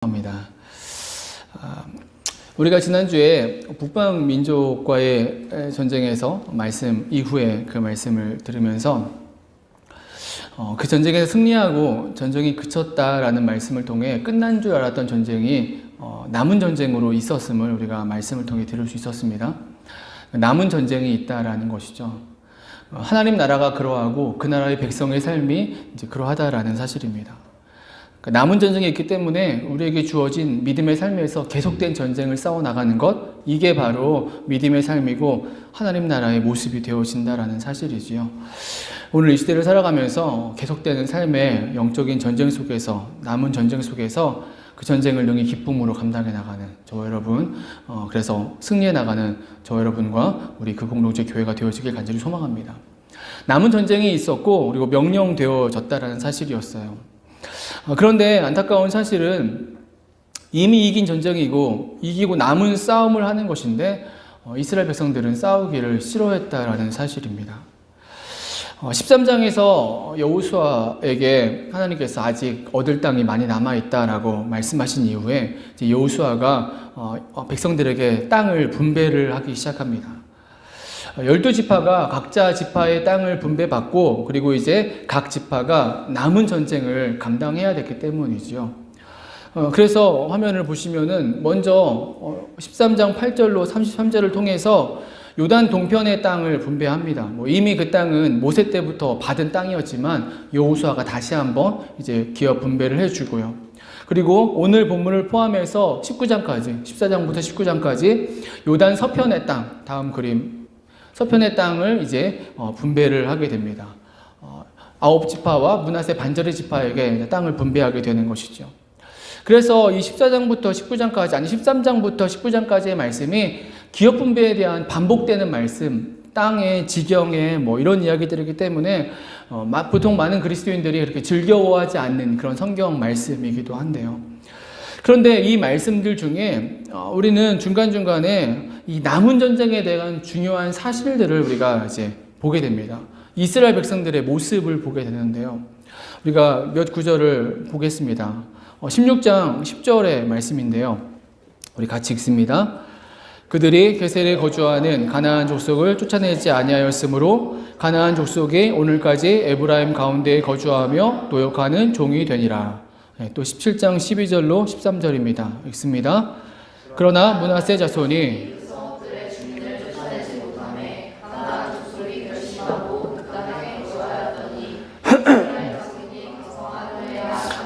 합니다. 우리가 지난주에 북방 민족과의 전쟁에서 말씀 이후에 그 말씀을 들으면서 그 전쟁에서 승리하고 전쟁이 그쳤다라는 말씀을 통해 끝난 줄 알았던 전쟁이 남은 전쟁으로 있었음을 우리가 말씀을 통해 들을 수 있었습니다. 남은 전쟁이 있다라는 것이죠. 하나님 나라가 그러하고 그 나라의 백성의 삶이 이제 그러하다라는 사실입니다. 남은 전쟁이 있기 때문에 우리에게 주어진 믿음의 삶에서 계속된 전쟁을 싸워나가는 것, 이게 바로 믿음의 삶이고 하나님 나라의 모습이 되어진다라는 사실이지요. 오늘 이 시대를 살아가면서 계속되는 삶의 영적인 전쟁 속에서, 남은 전쟁 속에서 그 전쟁을 능히 기쁨으로 감당해 나가는 저와 여러분, 그래서 승리해 나가는 저와 여러분과 우리 그 공동체 교회가 되어지길 간절히 소망합니다. 남은 전쟁이 있었고 그리고 명령되어졌다라는 사실이었어요. 그런데 안타까운 사실은 이미 이긴 전쟁이고 이기고 남은 싸움을 하는 것인데 이스라엘 백성들은 싸우기를 싫어했다라는 사실입니다. 13장에서 여호수아에게 하나님께서 아직 얻을 땅이 많이 남아있다라고 말씀하신 이후에 여호수아가 백성들에게 땅을 분배를 하기 시작합니다. 12지파가 각자 지파의 땅을 분배받고 그리고 이제 각 지파가 남은 전쟁을 감당해야 됐기 때문이지요. 그래서 화면을 보시면은 먼저 13장 8절로 33절을 통해서 요단 동편의 땅을 분배합니다. 이미 그 땅은 모세 때부터 받은 땅이었지만 여호수아가 다시 한번 이제 기업 분배를 해주고요. 그리고 오늘 본문을 포함해서 19장까지, 14장부터 19장까지 요단 서편의 땅, 다음 그림, 서편의 땅을 이제 분배를 하게 됩니다. 9지파와 므낫세 반절의 지파에게 땅을 분배하게 되는 것이죠. 그래서 이 14장부터 19장까지, 아니 13장부터 19장까지의 말씀이 기업 분배에 대한 반복되는 말씀, 땅의 지경에 이런 이야기들이기 때문에 보통 많은 그리스도인들이 그렇게 즐거워하지 않는 그런 성경 말씀이기도 한데요. 그런데 이 말씀들 중에 우리는 중간중간에 이 남은 전쟁에 대한 중요한 사실들을 우리가 이제 보게 됩니다. 이스라엘 백성들의 모습을 보게 되는데요. 우리가 몇 구절을 보겠습니다. 16장 10절의 말씀인데요. 우리 같이 읽습니다. 그들이 게셀에 거주하는 가나안 족속을 쫓아내지 아니하였으므로 가나안 족속이 오늘까지 에브라임 가운데에 거주하며 노역하는 종이 되니라. 또 17장 12절로 13절입니다. 읽습니다. 그러나 므낫세 자손이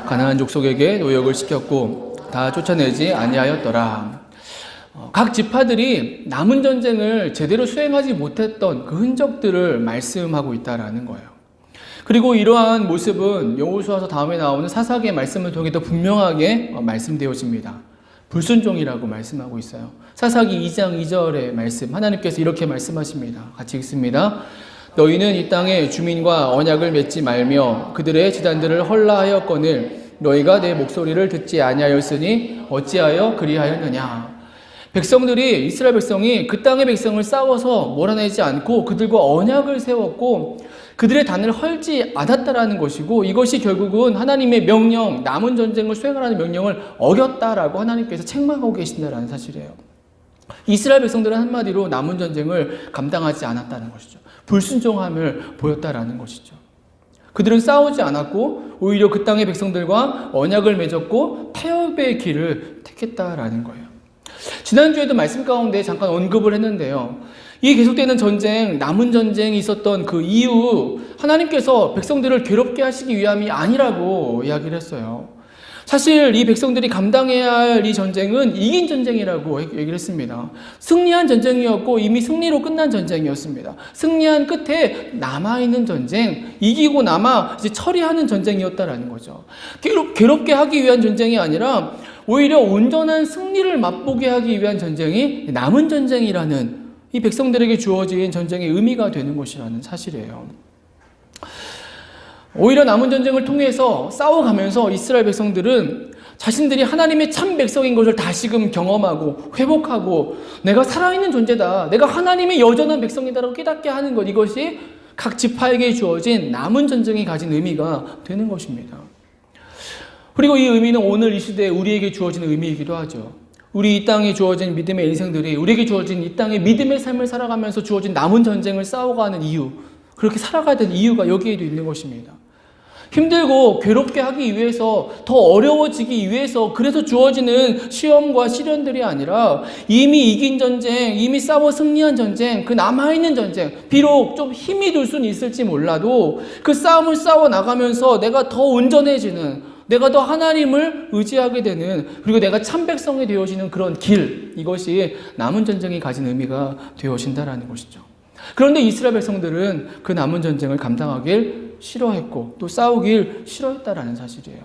가나안 족속에게 노역을 시켰고 다 쫓아내지 아니하였더라. 각 지파들이 남은 전쟁을 제대로 수행하지 못했던 그 흔적들을 말씀하고 있다라는 거예요. 그리고 이러한 모습은 여호수아서 다음에 나오는 사사기의 말씀을 통해 더 분명하게 말씀되어집니다. 불순종이라고 말씀하고 있어요. 사사기 2장 2절의 말씀, 하나님께서 이렇게 말씀하십니다. 같이 읽습니다. 너희는 이 땅의 주민과 언약을 맺지 말며 그들의 제단들을 헐라하였거늘 너희가 내 목소리를 듣지 아니하였으니 어찌하여 그리하였느냐. 백성들이, 이스라엘 백성이 그 땅의 백성을 싸워서 몰아내지 않고 그들과 언약을 세웠고 그들의 단을 헐지 않았다라는 것이고, 이것이 결국은 하나님의 명령, 남은 전쟁을 수행하라는 명령을 어겼다라고 하나님께서 책망하고 계신다라는 사실이에요. 이스라엘 백성들은 한마디로 남은 전쟁을 감당하지 않았다는 것이죠. 불순종함을 보였다라는 것이죠. 그들은 싸우지 않았고 오히려 그 땅의 백성들과 언약을 맺었고 타협의 길을 택했다라는 거예요. 지난주에도 말씀 가운데 잠깐 언급을 했는데요. 이 계속되는 전쟁, 남은 전쟁이 있었던 그 이유, 하나님께서 백성들을 괴롭게 하시기 위함이 아니라고 이야기를 했어요. 사실 이 백성들이 감당해야 할 이 전쟁은 이긴 전쟁이라고 얘기를 했습니다. 승리한 전쟁이었고 이미 승리로 끝난 전쟁이었습니다. 승리한 끝에 남아있는 전쟁, 이기고 남아 이제 처리하는 전쟁이었다라는 거죠. 괴롭게 하기 위한 전쟁이 아니라 오히려 온전한 승리를 맛보게 하기 위한 전쟁이 남은 전쟁이라는 이 백성들에게 주어진 전쟁의 의미가 되는 것이라는 사실이에요. 오히려 남은 전쟁을 통해서 싸워가면서 이스라엘 백성들은 자신들이 하나님의 참 백성인 것을 다시금 경험하고 회복하고 내가 살아있는 존재다, 내가 하나님의 여전한 백성이다라고 깨닫게 하는 것, 이것이 각 지파에게 주어진 남은 전쟁이 가진 의미가 되는 것입니다. 그리고 이 의미는 오늘 이 시대에 우리에게 주어지는 의미이기도 하죠. 우리 이 땅에 주어진 믿음의 인생들이 우리에게 주어진 이 땅의 믿음의 삶을 살아가면서 주어진 남은 전쟁을 싸워가는 이유, 그렇게 살아가야 되는 이유가 여기에도 있는 것입니다. 힘들고 괴롭게 하기 위해서, 더 어려워지기 위해서 그래서 주어지는 시험과 시련들이 아니라 이미 이긴 전쟁, 이미 싸워 승리한 전쟁, 그 남아있는 전쟁, 비록 좀 힘이 들 수는 있을지 몰라도 그 싸움을 싸워 나가면서 내가 더 온전해지는, 내가 더 하나님을 의지하게 되는, 그리고 내가 참 백성이 되어지는 그런 길, 이것이 남은 전쟁이 가진 의미가 되어진다라는 것이죠. 그런데 이스라엘 백성들은 그 남은 전쟁을 감당하길 싫어했고 또 싸우길 싫어했다라는 사실이에요.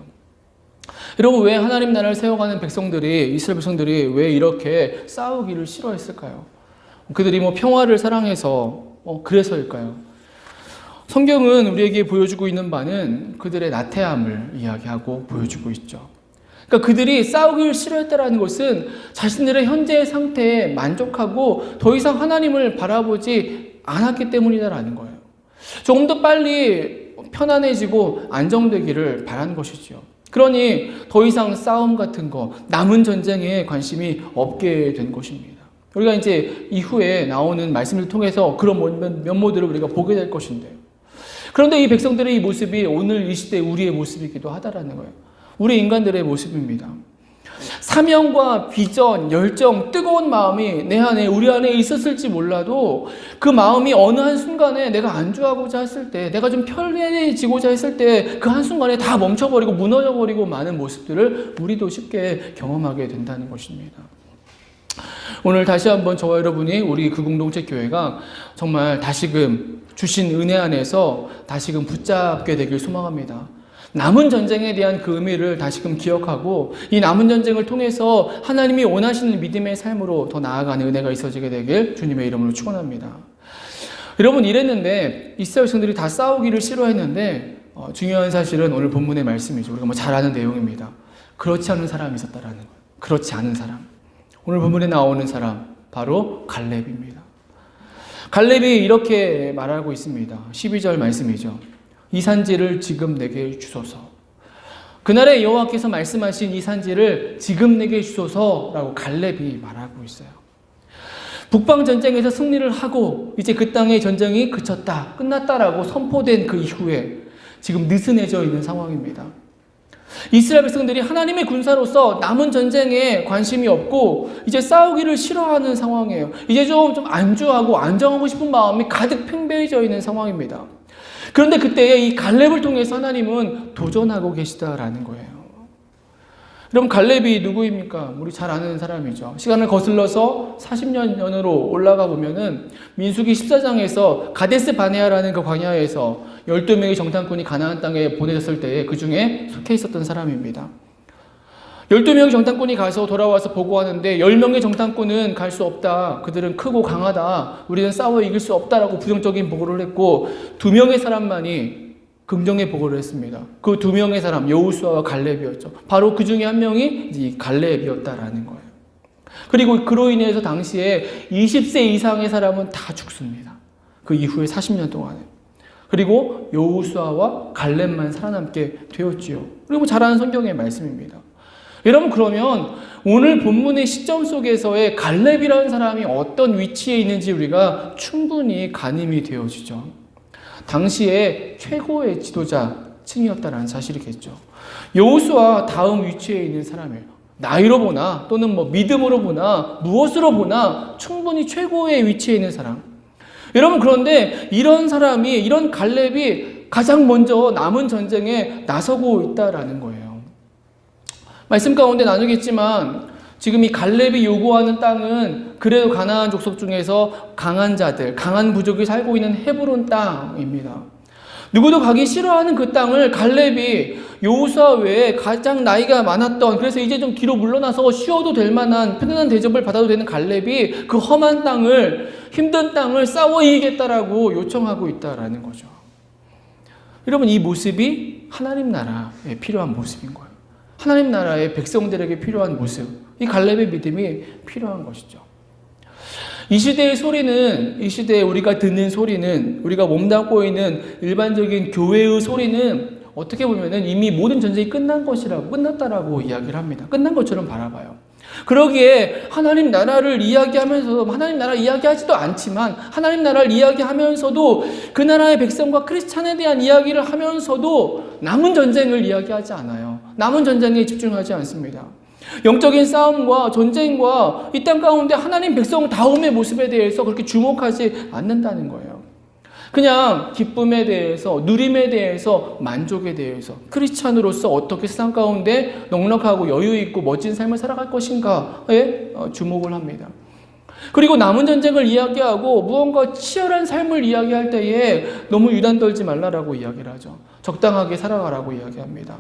여러분, 왜 하나님 나라를 세워가는 백성들이, 이스라엘 백성들이 왜 이렇게 싸우기를 싫어했을까요? 그들이 평화를 사랑해서 그래서일까요? 성경은 우리에게 보여주고 있는 바는 그들의 나태함을 이야기하고 보여주고 있죠. 그러니까 그들이 싸우기를 싫어했다라는 것은 자신들의 현재의 상태에 만족하고 더 이상 하나님을 바라보지 않았기 때문이다라는 거예요. 조금 더 빨리 편안해지고 안정되기를 바란 것이죠. 그러니 더 이상 싸움 같은 거, 남은 전쟁에 관심이 없게 된 것입니다. 우리가 이제 이후에 나오는 말씀을 통해서 그런 면모들을 우리가 보게 될 것인데요. 그런데 이 백성들의 이 모습이 오늘 이 시대 우리의 모습이기도 하다라는 거예요. 우리 인간들의 모습입니다. 사명과 비전, 열정, 뜨거운 마음이 내 안에, 우리 안에 있었을지 몰라도 그 마음이 어느 한순간에 내가 안주하고자 했을 때, 내가 좀 편리해지고자 했을 때 그 한순간에 다 멈춰버리고 무너져버리고 많은 모습들을 우리도 쉽게 경험하게 된다는 것입니다. 오늘 다시 한번 저와 여러분이 우리 그 공동체 교회가 정말 다시금 주신 은혜 안에서 다시금 붙잡게 되길 소망합니다. 남은 전쟁에 대한 그 의미를 다시금 기억하고 이 남은 전쟁을 통해서 하나님이 원하시는 믿음의 삶으로 더 나아가는 은혜가 있어지게 되길 주님의 이름으로 축원합니다. 여러분, 이랬는데 이스라엘 백성들이 다 싸우기를 싫어했는데 중요한 사실은 오늘 본문의 말씀이죠. 우리가 잘 아는 내용입니다. 그렇지 않은 사람이 있었다라는 거예요. 그렇지 않은 사람. 오늘 본문에 나오는 사람 바로 갈렙입니다. 갈렙이 이렇게 말하고 있습니다. 12절 말씀이죠. 이 산지를 지금 내게 주소서. 그날에 여호와께서 말씀하신 이 산지를 지금 내게 주소서라고 갈렙이 말하고 있어요. 북방 전쟁에서 승리를 하고 이제 그 땅의 전쟁이 그쳤다, 끝났다라고 선포된 그 이후에 지금 느슨해져 있는 상황입니다. 이스라엘 백성들이 하나님의 군사로서 남은 전쟁에 관심이 없고 이제 싸우기를 싫어하는 상황이에요. 이제 좀 안주하고 안정하고 싶은 마음이 가득 팽배해져 있는 상황입니다. 그런데 그때 이 갈렙을 통해서 하나님은 도전하고 계시다라는 거예요. 여러분, 갈렙이 누구입니까? 우리 잘 아는 사람이죠. 시간을 거슬러서 40년 전으로 올라가 보면은 민수기 14장에서 가데스 바네아라는 그 광야에서 12명의 정탐꾼이 가나안 땅에 보내졌을 때 그 중에 속해 있었던 사람입니다. 12명의 정탐꾼이 가서 돌아와서 보고하는데 10명의 정탐꾼은 갈 수 없다. 그들은 크고 강하다. 우리는 싸워 이길 수 없다라고 부정적인 보고를 했고 2명의 사람만이 긍정의 보고를 했습니다. 그 2명의 사람, 여호수아와 갈렙이었죠. 바로 그 중에 한 명이 이 갈렙이었다라는 거예요. 그리고 그로 인해서 당시에 20세 이상의 사람은 다 죽습니다. 그 이후에 40년 동안에. 그리고 여호수아와 갈렙만 살아남게 되었지요. 그리고 잘 아는 성경의 말씀입니다. 여러분, 그러면 오늘 본문의 시점 속에서의 갈렙이라는 사람이 어떤 위치에 있는지 우리가 충분히 가늠이 되어지죠. 당시에 최고의 지도자층이었다는 사실이겠죠. 여호수아 다음 위치에 있는 사람이에요. 나이로 보나 또는 믿음으로 보나 무엇으로 보나 충분히 최고의 위치에 있는 사람. 여러분, 그런데 이런 사람이, 이런 갈렙이 가장 먼저 남은 전쟁에 나서고 있다라는 거예요. 말씀 가운데 나누겠지만 지금 이 갈렙이 요구하는 땅은 그래도 가나안 족속 중에서 강한 자들, 강한 부족이 살고 있는 헤브론 땅입니다. 누구도 가기 싫어하는 그 땅을 갈렙이 여호수아 외에 가장 나이가 많았던, 그래서 이제 좀 뒤로 물러나서 쉬어도 될 만한 편안한 대접을 받아도 되는 갈렙이 그 험한 땅을, 힘든 땅을 싸워 이기겠다라고 요청하고 있다라는 거죠. 여러분, 이 모습이 하나님 나라에 필요한 모습인 거예요. 하나님 나라의 백성들에게 필요한 모습, 이 갈렙의 믿음이 필요한 것이죠. 이 시대의 소리는, 이 시대에 우리가 듣는 소리는, 우리가 몸담고 있는 일반적인 교회의 소리는 어떻게 보면은 이미 모든 전쟁이 끝났다라고 이야기를 합니다. 끝난 것처럼 바라봐요. 그러기에 하나님 나라를 이야기하면서도, 하나님 나라 이야기하지도 않지만 하나님 나라를 이야기하면서도 그 나라의 백성과 크리스찬에 대한 이야기를 하면서도 남은 전쟁을 이야기하지 않아요. 남은 전쟁에 집중하지 않습니다. 영적인 싸움과 전쟁과 이 땅 가운데 하나님 백성 다움의 모습에 대해서 그렇게 주목하지 않는다는 거예요. 그냥 기쁨에 대해서, 누림에 대해서, 만족에 대해서, 크리스찬으로서 어떻게 세상 가운데 넉넉하고 여유 있고 멋진 삶을 살아갈 것인가에 주목을 합니다. 그리고 남은 전쟁을 이야기하고 무언가 치열한 삶을 이야기할 때에 너무 유단 떨지 말라라고 이야기를 하죠. 적당하게 살아가라고 이야기합니다.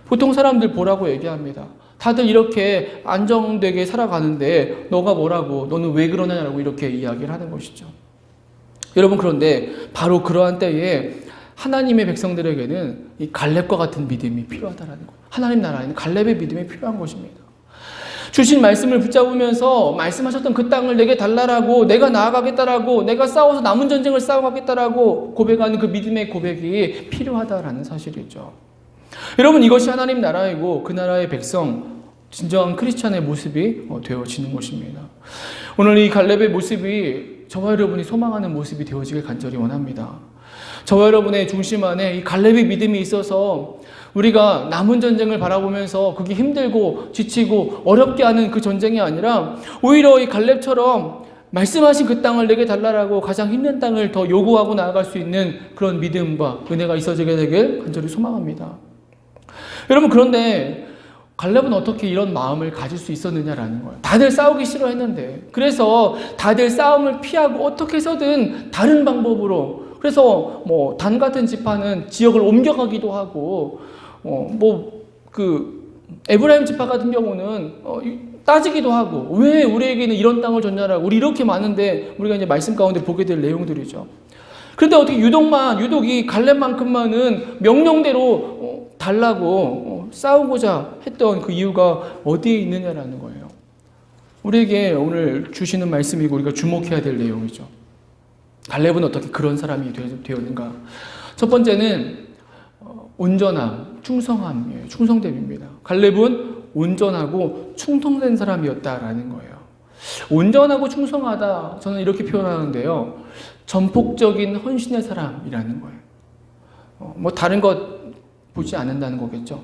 보통 사람들 보라고 얘기합니다. 다들 이렇게 안정되게 살아가는데 너가 뭐라고, 너는 왜 그러냐라고 이렇게 이야기를 하는 것이죠. 여러분, 그런데 바로 그러한 때에 하나님의 백성들에게는 이 갈렙과 같은 믿음이 필요하다는 거예요. 하나님 나라에는 갈렙의 믿음이 필요한 것입니다. 주신 말씀을 붙잡으면서 말씀하셨던 그 땅을 내게 달라라고, 내가 나아가겠다라고, 내가 싸워서 남은 전쟁을 싸워가겠다라고 고백하는 그 믿음의 고백이 필요하다라는 사실이죠. 여러분, 이것이 하나님 나라이고 그 나라의 백성, 진정한 크리스찬의 모습이 되어지는 것입니다. 오늘 이 갈렙의 모습이 저와 여러분이 소망하는 모습이 되어지길 간절히 원합니다. 저와 여러분의 중심 안에 이 갈렙의 믿음이 있어서 우리가 남은 전쟁을 바라보면서 그게 힘들고 지치고 어렵게 하는 그 전쟁이 아니라 오히려 이 갈렙처럼 말씀하신 그 땅을 내게 달라라고 가장 힘든 땅을 더 요구하고 나아갈 수 있는 그런 믿음과 은혜가 있어지게 되길 간절히 소망합니다. 여러분, 그런데 갈렙은 어떻게 이런 마음을 가질 수 있었느냐라는 거예요. 다들 싸우기 싫어했는데, 그래서 다들 싸움을 피하고 어떻게 해서든 다른 방법으로, 그래서 뭐 단 같은 지파는 지역을 옮겨가기도 하고, 에브라임 지파 같은 경우는 따지기도 하고, 왜 우리에게는 이런 땅을 줬냐라고, 우리 이렇게 많은데, 우리가 이제 말씀 가운데 보게 될 내용들이죠. 그런데 어떻게 유독 이 갈렙만큼만은 명령대로 달라고 싸우고자 했던 그 이유가 어디에 있느냐라는 거예요. 우리에게 오늘 주시는 말씀이고 우리가 주목해야 될 내용이죠. 갈렙은 어떻게 그런 사람이 되었는가? 첫 번째는 온전함, 충성함이에요. 충성됨입니다. 갈렙은 온전하고 충성된 사람이었다라는 거예요. 온전하고 충성하다, 저는 이렇게 표현하는데요. 전폭적인 헌신의 사람이라는 거예요. 다른 것 보지 않는다는 거겠죠.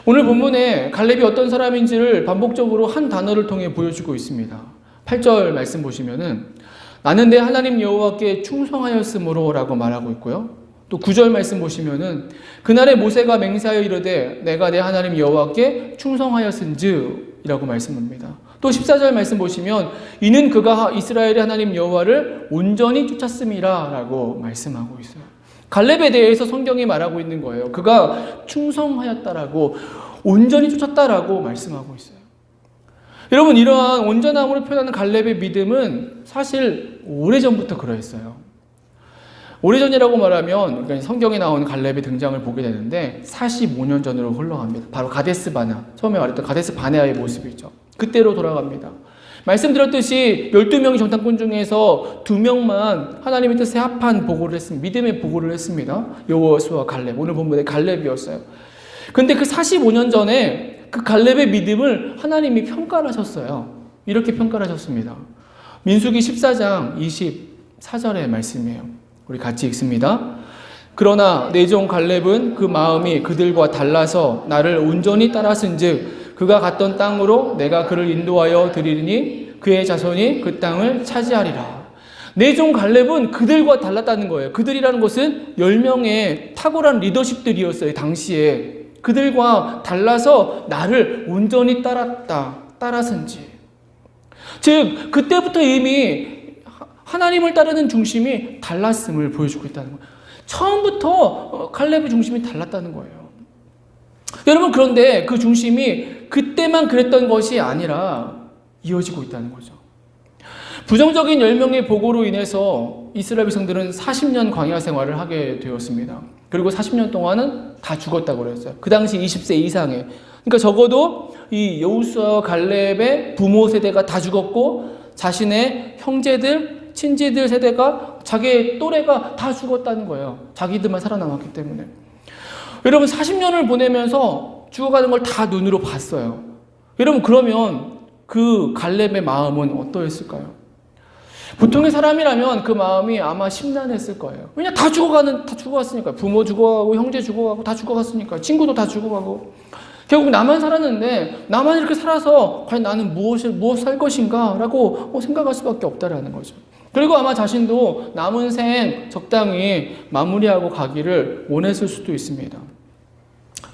오늘 본문에 갈렙이 어떤 사람인지를 반복적으로 한 단어를 통해 보여주고 있습니다. 8절 말씀 보시면은 나는 내 하나님 여호와께 충성하였으므로 라고 말하고 있고요. 또 9절 말씀 보시면은 그날에 모세가 맹세하여 이르되 내가 내 하나님 여호와께 충성하였은즉 이라고 말씀합니다. 또 14절 말씀 보시면 이는 그가 이스라엘의 하나님 여호와를 온전히 쫓았음이라 라고 말씀하고 있어요. 갈렙에 대해서 성경이 말하고 있는 거예요. 그가 충성하였다라고, 온전히 쫓았다라고 말씀하고 있어요. 여러분, 이러한 온전함으로 표현하는 갈렙의 믿음은 사실 오래전부터 그러했어요. 오래전이라고 말하면 그러니까 성경에 나오는 갈렙의 등장을 보게 되는데 45년 전으로 흘러갑니다. 바로 가데스 바네아, 처음에 말했던 가데스 바네아의 모습이죠. 그때로 돌아갑니다. 말씀드렸듯이 12명의 정탐꾼 중에서 2명만 하나님의 뜻에 합한 보고를 했습니다. 믿음의 보고를 했습니다. 여호수아와 갈렙, 오늘 본문의 갈렙이었어요. 근데 그 45년 전에 그 갈렙의 믿음을 하나님이 평가를 하셨어요. 이렇게 평가를 하셨습니다. 민수기 14장 24절의 말씀이에요. 우리 같이 읽습니다. 그러나 내 종 갈렙은 그 마음이 그들과 달라서 나를 온전히 따랐은즉 그가 갔던 땅으로 내가 그를 인도하여 드리리니 그의 자손이 그 땅을 차지하리라. 내 종 갈렙은 그들과 달랐다는 거예요. 그들이라는 것은 10명의 탁월한 리더십들이었어요. 당시에. 그들과 달라서 나를 온전히 따랐은지. 즉 그때부터 이미 하나님을 따르는 중심이 달랐음을 보여주고 있다는 거예요. 처음부터 갈렙의 중심이 달랐다는 거예요. 여러분, 그런데 그 중심이 그때만 그랬던 것이 아니라 이어지고 있다는 거죠. 부정적인 10명의 보고로 인해서 이스라엘 백성들은 40년 광야 생활을 하게 되었습니다. 그리고 40년 동안은 다 죽었다고 그랬어요. 그 당시 20세 이상의. 그러니까 적어도 이 여호수아와 갈렙의 부모 세대가 다 죽었고 자신의 형제들, 친지들 세대가 자기의 또래가 다 죽었다는 거예요. 자기들만 살아남았기 때문에. 여러분 40년을 보내면서 죽어가는 걸 다 눈으로 봤어요. 여러분 그러면 그 갈렙의 마음은 어떠했을까요? 보통의 사람이라면 그 마음이 아마 심란했을 거예요. 왜냐 다 죽어갔으니까. 부모 죽어가고 형제 죽어가고 다 죽어갔으니까. 친구도 다 죽어가고. 결국 나만 살았는데 나만 이렇게 살아서 과연 나는 무엇 살 것인가 라고 생각할 수밖에 없다라는 거죠. 그리고 아마 자신도 남은 생 적당히 마무리하고 가기를 원했을 수도 있습니다.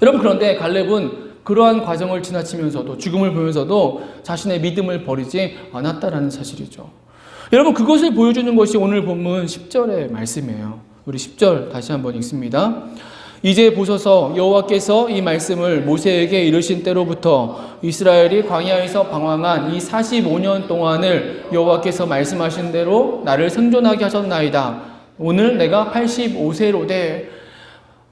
여러분 그런데 갈렙은 그러한 과정을 지나치면서도 죽음을 보면서도 자신의 믿음을 버리지 않았다라는 사실이죠. 여러분 그것을 보여주는 것이 오늘 본문 10절의 말씀이에요. 우리 10절 다시 한번 읽습니다. 이제 보소서 여호와께서 이 말씀을 모세에게 이르신 때로부터 이스라엘이 광야에서 방황한 이 45년 동안을 여호와께서 말씀하신 대로 나를 생존하게 하셨나이다. 오늘 내가 85세로되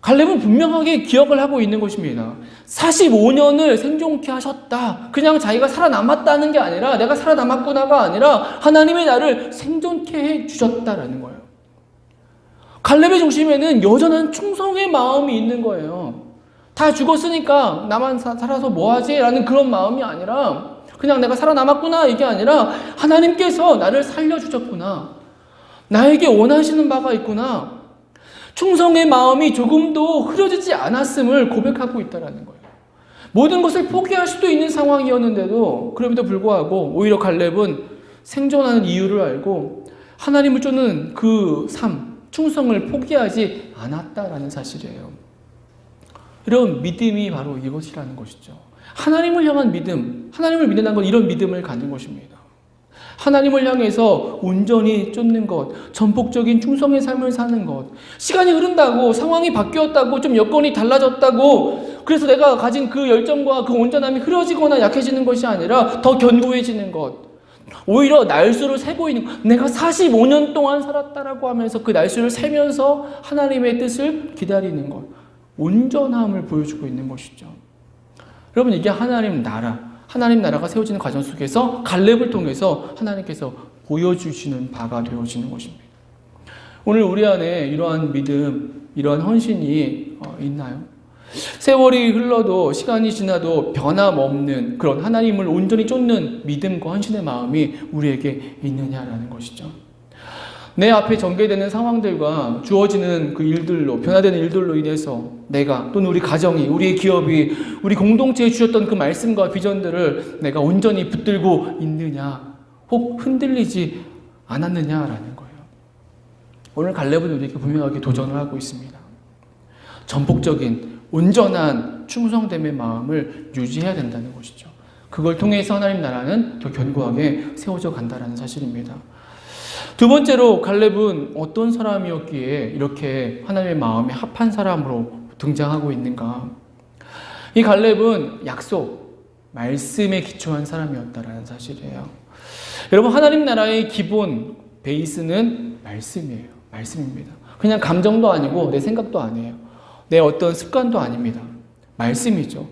갈렙은 분명하게 기억을 하고 있는 것입니다. 45년을 생존케 하셨다. 그냥 자기가 살아남았다는 게 아니라 내가 살아남았구나가 아니라 하나님이 나를 생존케 해주셨다라는 거예요. 갈렙의 중심에는 여전한 충성의 마음이 있는 거예요. 다 죽었으니까 나만 살아서 뭐하지? 라는 그런 마음이 아니라 그냥 내가 살아남았구나 이게 아니라 하나님께서 나를 살려주셨구나. 나에게 원하시는 바가 있구나. 충성의 마음이 조금도 흐려지지 않았음을 고백하고 있다는 거예요. 모든 것을 포기할 수도 있는 상황이었는데도 그럼에도 불구하고 오히려 갈렙은 생존하는 이유를 알고 하나님을 쫓는 그 삶, 충성을 포기하지 않았다라는 사실이에요. 이런 믿음이 바로 이것이라는 것이죠. 하나님을 향한 믿음, 하나님을 믿는다는 건 이런 믿음을 갖는 것입니다. 하나님을 향해서 온전히 쫓는 것, 전폭적인 충성의 삶을 사는 것. 시간이 흐른다고, 상황이 바뀌었다고, 좀 여건이 달라졌다고, 그래서 내가 가진 그 열정과 그 온전함이 흐려지거나 약해지는 것이 아니라 더 견고해지는 것. 오히려 날수를 세고 있는 것. 내가 45년 동안 살았다라고 하면서 그 날수를 세면서 하나님의 뜻을 기다리는 것. 온전함을 보여주고 있는 것이죠. 여러분, 이게 하나님 나라가 세워지는 과정 속에서 갈렙을 통해서 하나님께서 보여주시는 바가 되어지는 것입니다. 오늘 우리 안에 이러한 믿음, 이러한 헌신이 있나요? 세월이 흘러도 시간이 지나도 변함없는 그런 하나님을 온전히 쫓는 믿음과 헌신의 마음이 우리에게 있느냐라는 것이죠. 내 앞에 전개되는 상황들과 주어지는 그 일들로, 변화되는 일들로 인해서 내가 또는 우리 가정이, 우리의 기업이, 우리 공동체에 주셨던 그 말씀과 비전들을 내가 온전히 붙들고 있느냐, 혹 흔들리지 않았느냐라는 거예요. 오늘 갈렙은 우리에게 분명하게 도전을 하고 있습니다. 전폭적인 온전한 충성됨의 마음을 유지해야 된다는 것이죠. 그걸 통해서 하나님 나라는 더 견고하게 세워져 간다는 사실입니다. 두 번째로 갈렙은 어떤 사람이었기에 이렇게 하나님의 마음에 합한 사람으로 등장하고 있는가? 이 갈렙은 약속, 말씀에 기초한 사람이었다라는 사실이에요. 여러분, 하나님 나라의 기본 베이스는 말씀이에요. 말씀입니다. 그냥 감정도 아니고 내 생각도 아니에요. 내 어떤 습관도 아닙니다. 말씀이죠.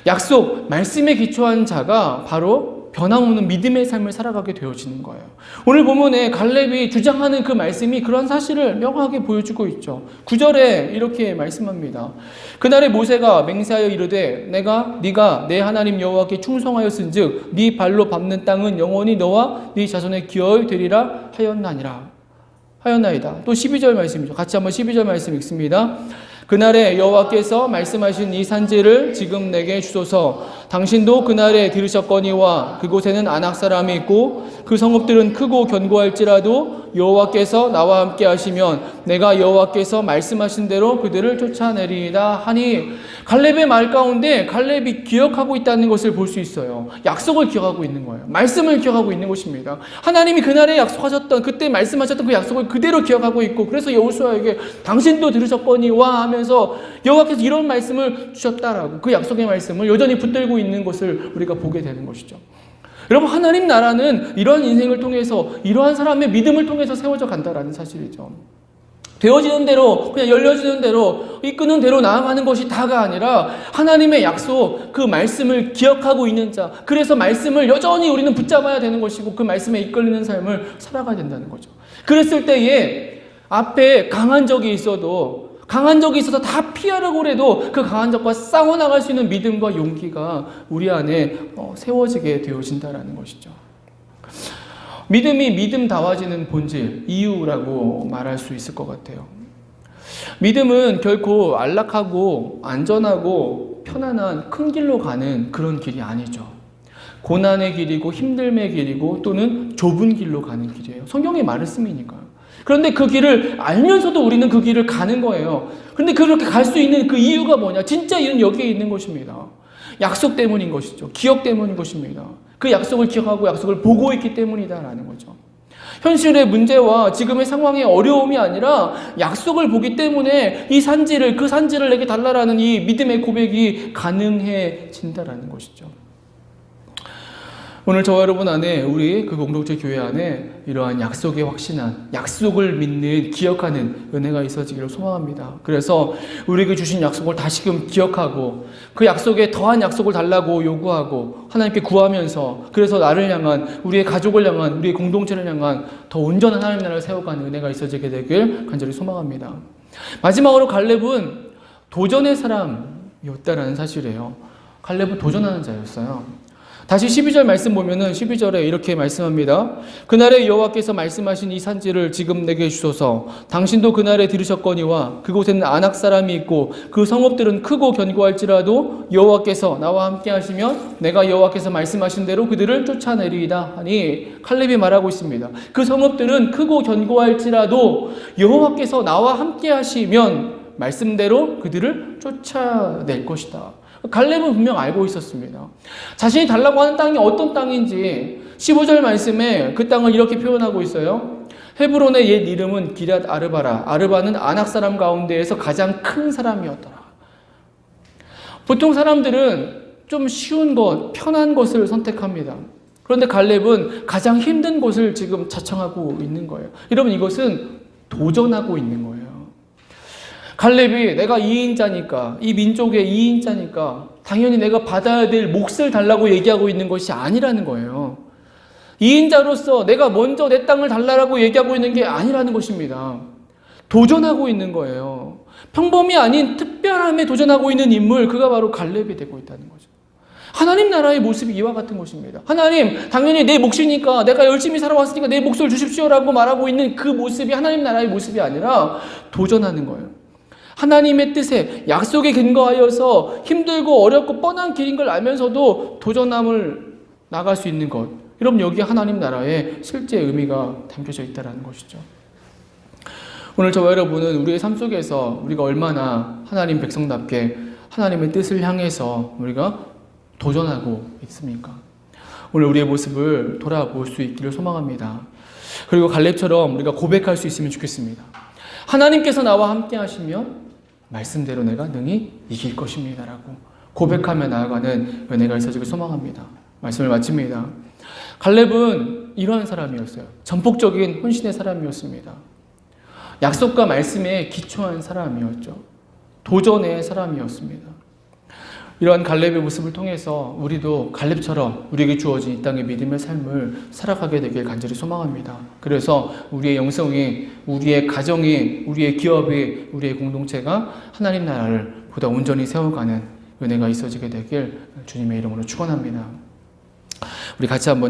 약속, 말씀에 기초한 자가 바로 변함없는 믿음의 삶을 살아가게 되어지는 거예요. 오늘 본문에 갈렙이 주장하는 그 말씀이 그런 사실을 명확하게 보여주고 있죠. 9절에 이렇게 말씀합니다. 그날에 모세가 맹세하여 이르되 네가 내 하나님 여호와께 충성하였은즉 네 발로 밟는 땅은 영원히 너와 네 자손의 기업이 되리라 하였나이다. 또 12절 말씀이죠. 같이 한번 12절 말씀 읽습니다. 그날에 여호와께서 말씀하신 이 산지를 지금 내게 주소서. 당신도 그날에 들으셨거니와 그곳에는 아낙 사람이 있고 그 성읍들은 크고 견고할지라도 여호와께서 나와 함께 하시면 내가 여호와께서 말씀하신 대로 그들을 쫓아내리이다 하니, 갈렙의 말 가운데 갈렙이 기억하고 있다는 것을 볼 수 있어요. 약속을 기억하고 있는 거예요. 말씀을 기억하고 있는 것입니다. 하나님이 그날에 약속하셨던, 그때 말씀하셨던 그 약속을 그대로 기억하고 있고, 그래서 여호수아에게 당신도 들으셨거니와 하면서 여호와께서 이런 말씀을 주셨다라고, 그 약속의 말씀을 여전히 붙들고 있는 것을 우리가 보게 되는 것이죠. 여러분, 하나님 나라는 이러한 인생을 통해서, 이러한 사람의 믿음을 통해서 세워져 간다라는 사실이죠. 되어지는 대로, 그냥 열려지는 대로, 이끄는 대로 나아가는 것이 다가 아니라 하나님의 약속, 그 말씀을 기억하고 있는 자, 그래서 말씀을 여전히 우리는 붙잡아야 되는 것이고 그 말씀에 이끌리는 삶을 살아가야 된다는 거죠. 그랬을 때에 앞에 강한 적이 있어도 강한 적이 있어서 다 피하려고 해도 그 강한 적과 싸워나갈 수 있는 믿음과 용기가 우리 안에 세워지게 되어진다는 것이죠. 믿음이 믿음다워지는 본질, 이유라고 말할 수 있을 것 같아요. 믿음은 결코 안락하고 안전하고 편안한 큰 길로 가는 그런 길이 아니죠. 고난의 길이고 힘듦의 길이고 또는 좁은 길로 가는 길이에요. 성경의 말씀이니까요. 그런데 그 길을 알면서도 우리는 그 길을 가는 거예요. 그런데 그렇게 갈 수 있는 그 이유가 뭐냐? 진짜 이유는 여기에 있는 것입니다. 약속 때문인 것이죠. 기억 때문인 것입니다. 그 약속을 기억하고 약속을 보고 있기 때문이다라는 거죠. 현실의 문제와 지금의 상황의 어려움이 아니라 약속을 보기 때문에 이 산지를, 그 산지를 내게 달라라는 이 믿음의 고백이 가능해진다라는 것이죠. 오늘 저와 여러분 안에, 우리 그 공동체 교회 안에 이러한 약속에 확신한, 약속을 믿는, 기억하는 은혜가 있어지기를 소망합니다. 그래서 우리에게 주신 약속을 다시금 기억하고 그 약속에 더한 약속을 달라고 요구하고 하나님께 구하면서, 그래서 나를 향한, 우리의 가족을 향한, 우리의 공동체를 향한 더 온전한 하나님 나라를 세워가는 은혜가 있어지게 되길 간절히 소망합니다. 마지막으로 갈렙은 도전의 사람이었다라는 사실이에요. 갈렙은 도전하는 자였어요. 다시 12절 말씀 보면은 12절에 이렇게 말씀합니다. 그날에 여호와께서 말씀하신 이 산지를 지금 내게 주소서. 당신도 그날에 들으셨거니와 그곳에는 아낙 사람이 있고 그 성읍들은 크고 견고할지라도 여호와께서 나와 함께 하시면 내가 여호와께서 말씀하신 대로 그들을 쫓아내리이다 하니, 칼렙이 말하고 있습니다. 그 성읍들은 크고 견고할지라도 여호와께서 나와 함께 하시면 말씀대로 그들을 쫓아낼 것이다. 갈렙은 분명 알고 있었습니다. 자신이 달라고 하는 땅이 어떤 땅인지 15절 말씀에 그 땅을 이렇게 표현하고 있어요. 헤브론의 옛 이름은 기럇 아르바라. 아르바는 아낙 사람 가운데에서 가장 큰 사람이었더라. 보통 사람들은 좀 쉬운 것, 편한 것을 선택합니다. 그런데 갈렙은 가장 힘든 곳을 지금 자청하고 있는 거예요. 여러분, 이것은 도전하고 있는 거예요. 갈렙이 내가 2인자니까, 이 민족의 2인자니까 당연히 내가 받아야 될 몫을 달라고 얘기하고 있는 것이 아니라는 거예요. 2인자로서 내가 먼저 내 땅을 달라고 얘기하고 있는 게 아니라는 것입니다. 도전하고 있는 거예요. 평범이 아닌 특별함에 도전하고 있는 인물, 그가 바로 갈렙이 되고 있다는 거죠. 하나님 나라의 모습이 이와 같은 것입니다. 하나님, 당연히 내 몫이니까, 내가 열심히 살아왔으니까 내 몫을 주십시오라고 말하고 있는 그 모습이 하나님 나라의 모습이 아니라 도전하는 거예요. 하나님의 뜻에, 약속에 근거하여서 힘들고 어렵고 뻔한 길인 걸 알면서도 도전함을 나갈 수 있는 것. 여러분, 여기 하나님 나라의 실제 의미가 담겨져 있다는 것이죠. 오늘 저와 여러분은 우리의 삶 속에서 우리가 얼마나 하나님 백성답게 하나님의 뜻을 향해서 우리가 도전하고 있습니까? 오늘 우리의 모습을 돌아볼 수 있기를 소망합니다. 그리고 갈렙처럼 우리가 고백할 수 있으면 좋겠습니다. 하나님께서 나와 함께 하시면 말씀대로 내가 능히 이길 것입니다 라고 고백하며 나아가는 은혜가 있어지길 소망합니다. 말씀을 마칩니다. 갈렙은 이러한 사람이었어요. 전폭적인 헌신의 사람이었습니다. 약속과 말씀에 기초한 사람이었죠. 도전의 사람이었습니다. 이러한 갈렙의 모습을 통해서 우리도 갈렙처럼 우리에게 주어진 이 땅의 믿음의 삶을 살아가게 되길 간절히 소망합니다. 그래서 우리의 영성이, 우리의 가정이, 우리의 기업이, 우리의 공동체가 하나님 나라를 보다 온전히 세워가는 은혜가 있어지게 되길 주님의 이름으로 축원합니다. 우리 같이 한번